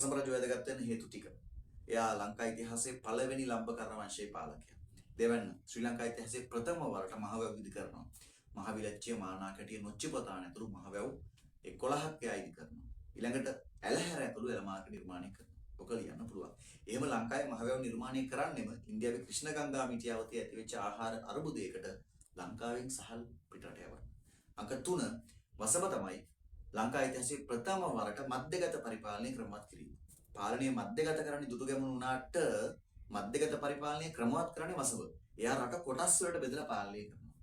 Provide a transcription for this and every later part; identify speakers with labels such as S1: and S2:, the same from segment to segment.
S1: සම්රාජ්‍ය වැදගත් වෙන්න හේතු ටික. එයා ලංකා ඉතිහාසයේ පළවෙනි ලම්බකර්ණ වංශයේ පාලකයා. දෙවැන්න ශ්‍රී ලංකා ඉතිහාසයේ ප්‍රථම වරට මහවැව් ඉදි කරනවා. මහවිලච්චිය මානාකටිය නොච්චිපතාන ඇතුළු මහවැව් 11ක් එයා ඉදි කරනවා. ඊළඟට ඇලහැර ඇතුළු එළමාර්ග නිර්මාණය කරනවා. ඔක ලියන්න පුළුවන්. එහෙම ලංකාවේ මහවැව් නිර්මාණය කරන්නෙම ඉන්දියාවේ ක්‍රිෂ්ණගංගා මිටියාවතේ ඇතිවෙච්ච ආහාර අර්බුදයකට ලංකාවෙන් සහල් පිටරට යවනවා. අංක 3 වසම තමයි ලංකා ඉතිහාසයේ ප්‍රථම වරට මධ්‍යගත පරිපාලනය ක්‍රමවත් කිරීම. පාලනය මධ්‍යගත කරන්නේ දුටුගැමුණු වුණාට මධ්‍යගත පරිපාලනය ක්‍රමවත් කරන්නේ වසම. එයා රට කොටස් වලට බෙදලා පාලනය කරනවා.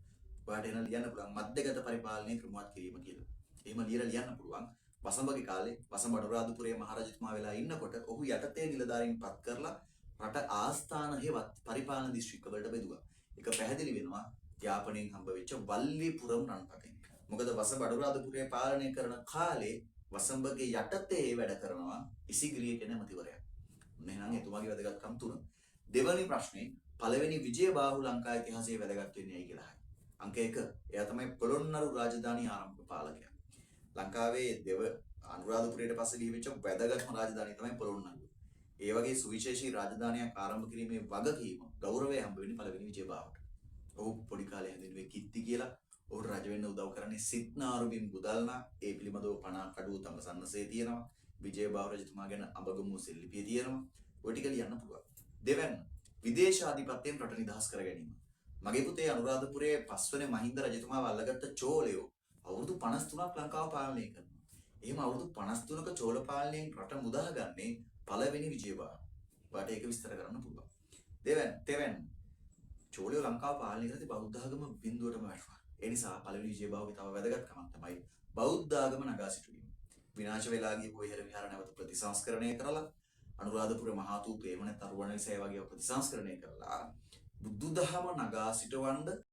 S1: ඔයාලට එන ලියන්න පුළුවන් මධ්‍යගත පරිපාලනය ක්‍රමවත් කිරීම කියලා. එහෙම ලියලා ලියන්න පුළුවන්. වසඹගේ කාලේ වසඹ අනුරාධපුරයේ මහරජතුමා වෙලා ඉන්නකොට ඔහු යටතේ නිලධාරීන් පත් කරලා රට ආස්ථාන හේවත් පරිපාලන දිස්ත්‍රික්ක වලට බෙදුවා. ඒක පැහැදිලි වෙනවා යාපනයෙන් හම්බ වෙච්ච වල්ලිපුරම් රන්පතෙන්. මොකද වසඹ අනුරාධපුරයේ පාලනය කරන කාලේ වසඹගේ යටතේ වැඩ කරනවා ඉසිගිරිය කියන ඇමතිවරයා. එහෙනම් එතුමාගේ වැදගත්කම් තුන. දෙවැනි ප්‍රශ්නේ පළවෙනි විජයබාහු ලංකා ඉතිහාසයේ වැදගත් වෙන්නේ ඇයි කියලා අහයි. අංක 1 එයා තමයි පොළොන්නරු රාජධානිය ආරම්භ පාලකයා. ලංකාවේ අනුරාධපුරයට පස්සේ ලිහිවිච්ච වැදගත්ම රාජධානිය තමයි පොළොන්නරුව. ඒ වගේ සුවිශේෂී රාජධානියක් ආරම්භ කිරීමේ වගකීම ගෞරවය හම්බ වෙන්නේ පළවෙනි විජයබාහුට. ඔහු පොඩි කාලේ හැදෙනුවේ කිත්ති කියලා. ඔහුට රජ වෙන්න උදව් කරන්නේ සිත්නාරුබින් බුදල්නා. ඒ පිළිබඳව 50 කඩුව තම සන්නසේ තියෙනවා. විජයබාහු රජතුමා ගැන අඹගමුව සෙල්ලිපිය තියෙනවා. ඔය ටික ලියන්න පුළුවන්. දෙවැන්න විදේශාධිපත්‍යයෙන් රට නිදහස් කර ගැනීම. මගේ පුතේ අනුරාධපුරයේ පස්වනේ මහින්ද රජතුමාව අල්ලගත්ත චෝලයෝ අවුරුදු 53ක් ලංකාව පාලනය කරනවා. එහෙම අවුරුදු 53ක චෝල පාලනයෙන් රට මුදාගන්නේ පළවෙනි විජයබාහු. ඔයාලට ඒක විස්තර කරන්න පුළුවන්. තෙවැන්න චෝලයෝ ලංකාව පාලනය කරද්දී බෞද්ධ ආගම බිඳුවටම වැටුණා. ඒ නිසා පළවෙනි විජයබාහුගේ තව වැදගත්කමක් තමයි බෞද්ධ ආගම නගා සිටුවීම. විනාශ වෙලා ගිය පොහෙර විහාර නැවත ප්‍රතිසංස්කරණය කරලා අනුරාධපුර මහා තූපය එහෙම නැත්නම් රුවන්වැලිසෑය වගේ ප්‍රතිසංස්කරණය කරලා බුදුදහම නගා සිටවන්න